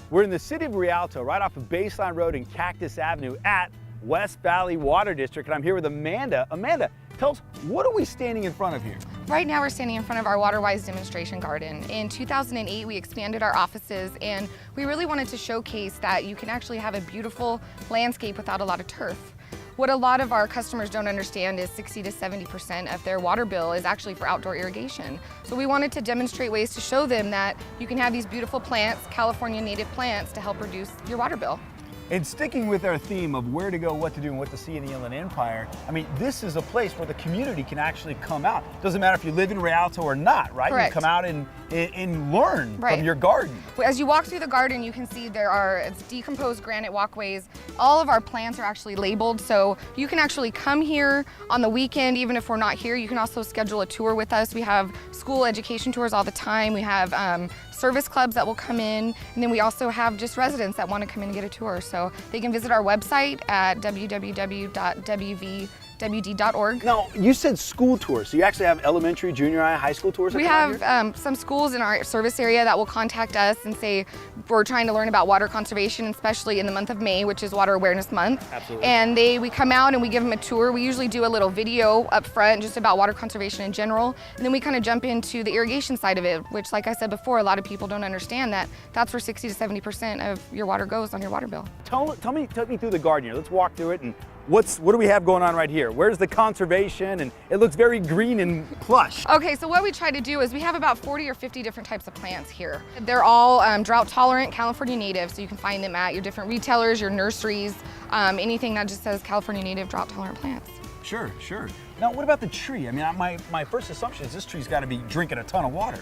We're in the city of Rialto, right off of Baseline Road and Cactus Avenue at West Valley Water District, and I'm here with Amanda. Amanda, tell us, what are we standing in front of here? Right now we're standing in front of our WaterWise demonstration garden. In 2008, we expanded our offices, and we really wanted to showcase that you can actually have a beautiful landscape without a lot of turf. What a lot of our customers don't understand is 60 to 70% of their water bill is actually for outdoor irrigation. So we wanted to demonstrate ways to show them that you can have these beautiful plants, California native plants, to help reduce your water bill. And sticking with our theme of where to go, what to do, and what to see in the Inland Empire, I mean, this is a place where the community can actually come out. Doesn't matter if you live in Rialto or not, right? Correct. You come out and learn from your garden. As you walk through the garden, you can see it's decomposed granite walkways. All of our plants are actually labeled, so you can actually come here on the weekend, even if we're not here. You can also schedule a tour with us. We have school education tours all the time. We have service clubs that will come in, and then we also have just residents that want to come in and get a tour. So they can visit our website at www.wvwd.org. Now, you said school tours, so you actually have elementary, junior high, high school tours? We have some schools in our service area that will contact us and say, we're trying to learn about water conservation, especially in the month of May, which is Water Awareness Month. Absolutely. And we come out and we give them a tour. We usually do a little video up front just about water conservation in general. And then we kind of jump into the irrigation side of it, which, like I said before, a lot of people don't understand that that's where 60 to 70% of your water goes on your water bill. Tell me through the garden here. Let's walk through it. And what do we have going on right here? Where's the conservation? And it looks very green and plush. Okay, so what we try to do is we have about 40 or 50 different types of plants here. They're all drought tolerant, California native, so you can find them at your different retailers, your nurseries, anything that just says California native drought tolerant plants. Sure, sure. Now, what about the tree? I mean, my first assumption is this tree's got to be drinking a ton of water.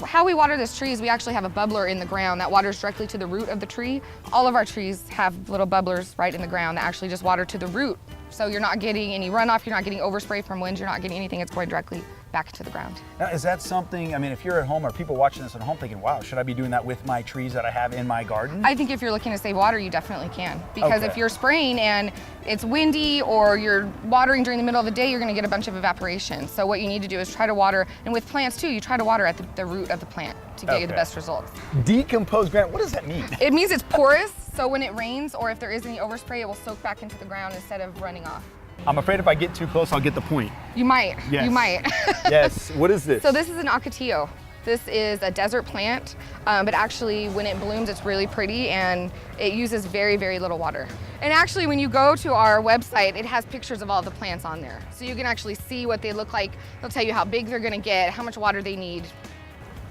How we water this tree is we actually have a bubbler in the ground that waters directly to the root of the tree. All of our trees have little bubblers right in the ground that actually just water to the root. So you're not getting any runoff, you're not getting overspray from winds, you're not getting anything. It's going directly back to the ground. Now, is that something, I mean, if you're at home or people watching this at home thinking, wow, should I be doing that with my trees that I have in my garden? I think if you're looking to save water, you definitely can. Because if you're spraying and it's windy or you're watering during the middle of the day, you're gonna get a bunch of evaporation. So what you need to do is try to water, and with plants too, you try to water at the root of the plant to get you the best results. Decomposed granite, what does that mean? It means it's porous, so when it rains or if there is any overspray, it will soak back into the ground instead of running off. I'm afraid if I get too close, I'll get the point. You might. Yes. You might. Yes. What is this? So this is an ocotillo. This is a desert plant, but actually when it blooms, it's really pretty and it uses very, very little water. And actually when you go to our website, it has pictures of all the plants on there. So you can actually see what they look like. They'll tell you how big they're gonna get, how much water they need,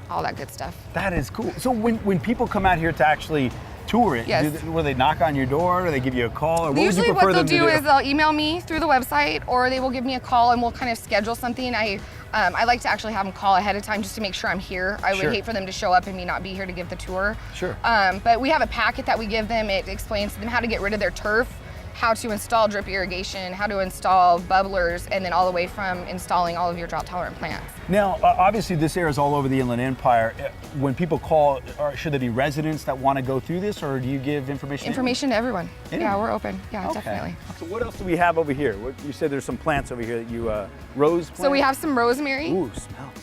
all that good stuff. That is cool. So when people come out here to actually tour it, will they knock on your door or they give you a call? Or what Usually would you prefer what they'll them to do is they'll email me through the website or they will give me a call and we'll kind of schedule something. I like to actually have them call ahead of time just to make sure I'm here. I would hate for them to show up and me not be here to give the tour. Sure. But we have a packet that we give them. It explains to them how to get rid of their turf, how to install drip irrigation, how to install bubblers, and then all the way from installing all of your drought tolerant plants. Now, obviously this area is all over the Inland Empire. When people call, should there be residents that want to go through this, or do you give information? Information to everyone. Yeah, we're open. Yeah, definitely. So what else do we have over here? You said there's some plants over here that you, rose plants? So we have some rosemary. Ooh, smell.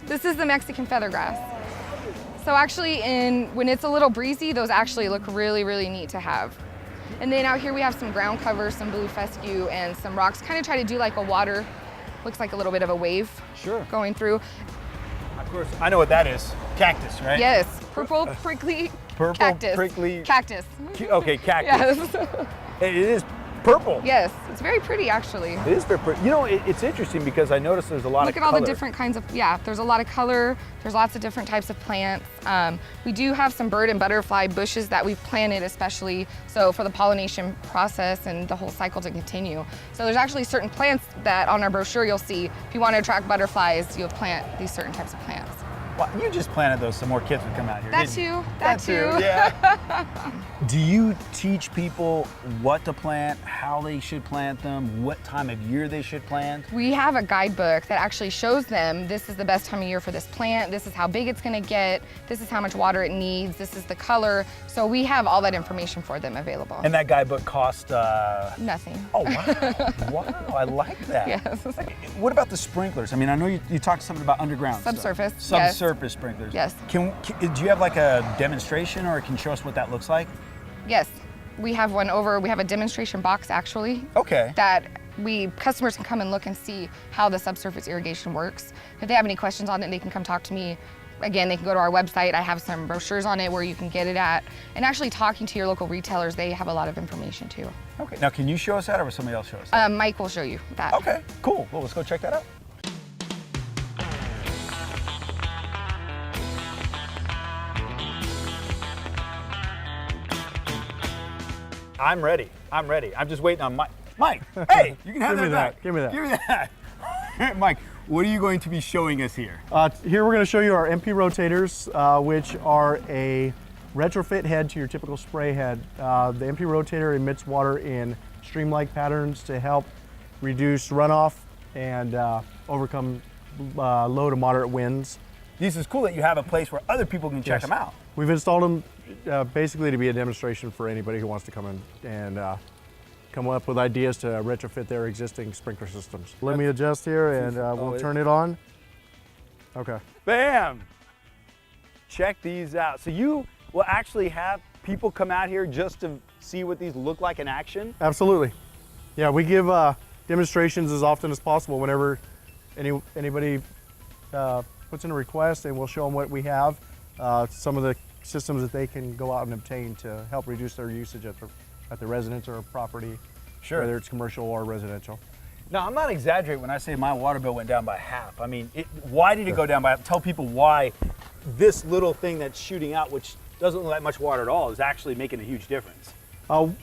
This is the Mexican feathergrass. So actually when it's a little breezy, those actually look really, really neat to have. And then out here we have some ground cover, some blue fescue, and some rocks. Kind of try to do like a water, looks like a little bit of a wave going through. Of course, I know what that is. Cactus, right? Yes, purple prickly cactus. Prickly cactus. Okay, cactus. Yes. It is purple. Yes, it's very pretty actually. It is very pretty. You know, it's interesting because I noticed there's a lot of color. Look at all the different kinds of, there's a lot of color. There's lots of different types of plants. We do have some bird and butterfly bushes that we've planted especially so for the pollination process and the whole cycle to continue. So there's actually certain plants that on our brochure you'll see, if you want to attract butterflies, you'll plant these certain types of plants. Well, you just planted those so more kids would come out here. That too. Yeah. Do you teach people what to plant, how they should plant them, what time of year they should plant? We have a guidebook that actually shows them this is the best time of year for this plant, this is how big it's going to get, this is how much water it needs, this is the color. So we have all that information for them available. And that guidebook cost? Nothing. Oh, wow. Wow, I like that. Yes. What about the sprinklers? I mean, I know you talked something about underground Subsurface. Subsurface. subsurface sprinklers. Yes. Do you have like a demonstration, or can you show us what that looks like? Yes, we have we have a demonstration box actually. Okay. That customers can come and look and see how the subsurface irrigation works. If they have any questions on it, they can come talk to me. Again, they can go to our website. I have some brochures on it where you can get it at. And actually talking to your local retailers, they have a lot of information too. Okay, now can you show us that, or will somebody else show us that? Mike will show you that. Okay, cool. Well, let's go check that out. I'm ready. I'm just waiting on Mike. Mike, hey, you can have that back. Give me that. Give me that. Mike, what are you going to be showing us here? Here we're going to show you our MP rotators, which are a retrofit head to your typical spray head. The MP rotator emits water in stream-like patterns to help reduce runoff and overcome low to moderate winds. This is cool that you have a place where other people can check them out. We've installed them basically to be a demonstration for anybody who wants to come in and come up with ideas to retrofit their existing sprinkler systems. Let me adjust here and we'll turn it on. Okay. Bam! Check these out. So you will actually have people come out here just to see what these look like in action? Absolutely. Yeah, we give demonstrations as often as possible whenever anybody puts in a request, and we'll show them what we have, some of the systems that they can go out and obtain to help reduce their usage at the residence or property, whether it's commercial or residential. Now, I'm not exaggerating when I say my water bill went down by half. I mean, why did it go down by half? Tell people why this little thing that's shooting out, which doesn't look like much water at all, is actually making a huge difference.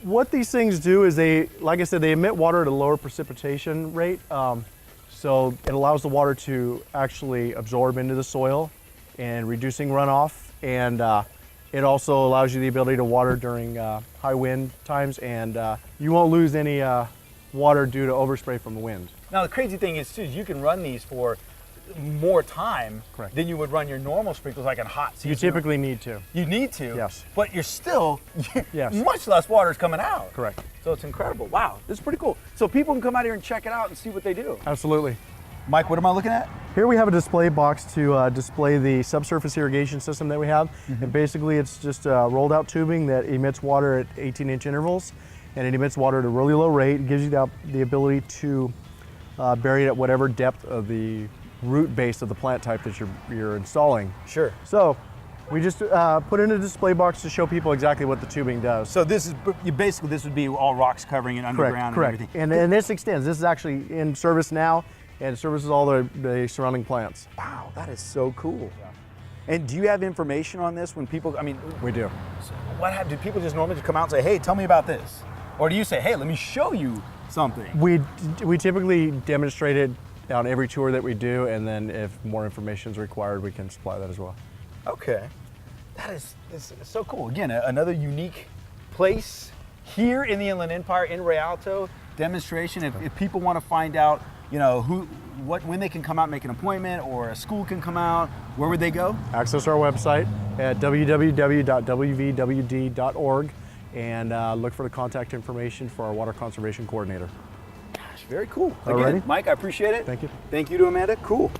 What these things do is like I said, they emit water at a lower precipitation rate. So it allows the water to actually absorb into the soil and reducing runoff. And it also allows you the ability to water during high wind times, and you won't lose any water due to overspray from the wind. Now, the crazy thing is, too, you can run these for more time than you would run your normal sprinklers, like in hot season. You typically need to. You need to? Yes. But you're still, much less water is coming out. Correct. So it's incredible. Wow, this is pretty cool. So people can come out here and check it out and see what they do. Absolutely. Mike, what am I looking at? Here we have a display box to display the subsurface irrigation system that we have. And basically it's just rolled out tubing that emits water at 18-inch intervals, and it emits water at a really low rate. It gives you the ability to bury it at whatever depth of the root base of the plant type that you're installing. Sure. So we just put in a display box to show people exactly what the tubing does. So this is basically, this would be all rocks covering it underground. Correct. And everything. And this extends. This is actually in service now, and services all the surrounding plants. Wow, that is so cool. Yeah. And do you have information on this when people, I mean? We do. So what happens? Do people just normally just come out and say, hey, tell me about this? Or do you say, hey, let me show you something? We typically demonstrate it on every tour that we do, and then if more information is required, we can supply that as well. Okay. That is so cool. Again, another unique place here in the Inland Empire in Rialto. Demonstration. If people want to find out, when they can come out and make an appointment, or a school can come out, where would they go? Access our website at www.wvwd.org and look for the contact information for our water conservation coordinator. Gosh, very cool. Alrighty. Again, Mike, I appreciate it. Thank you. Thank you to Amanda. Cool.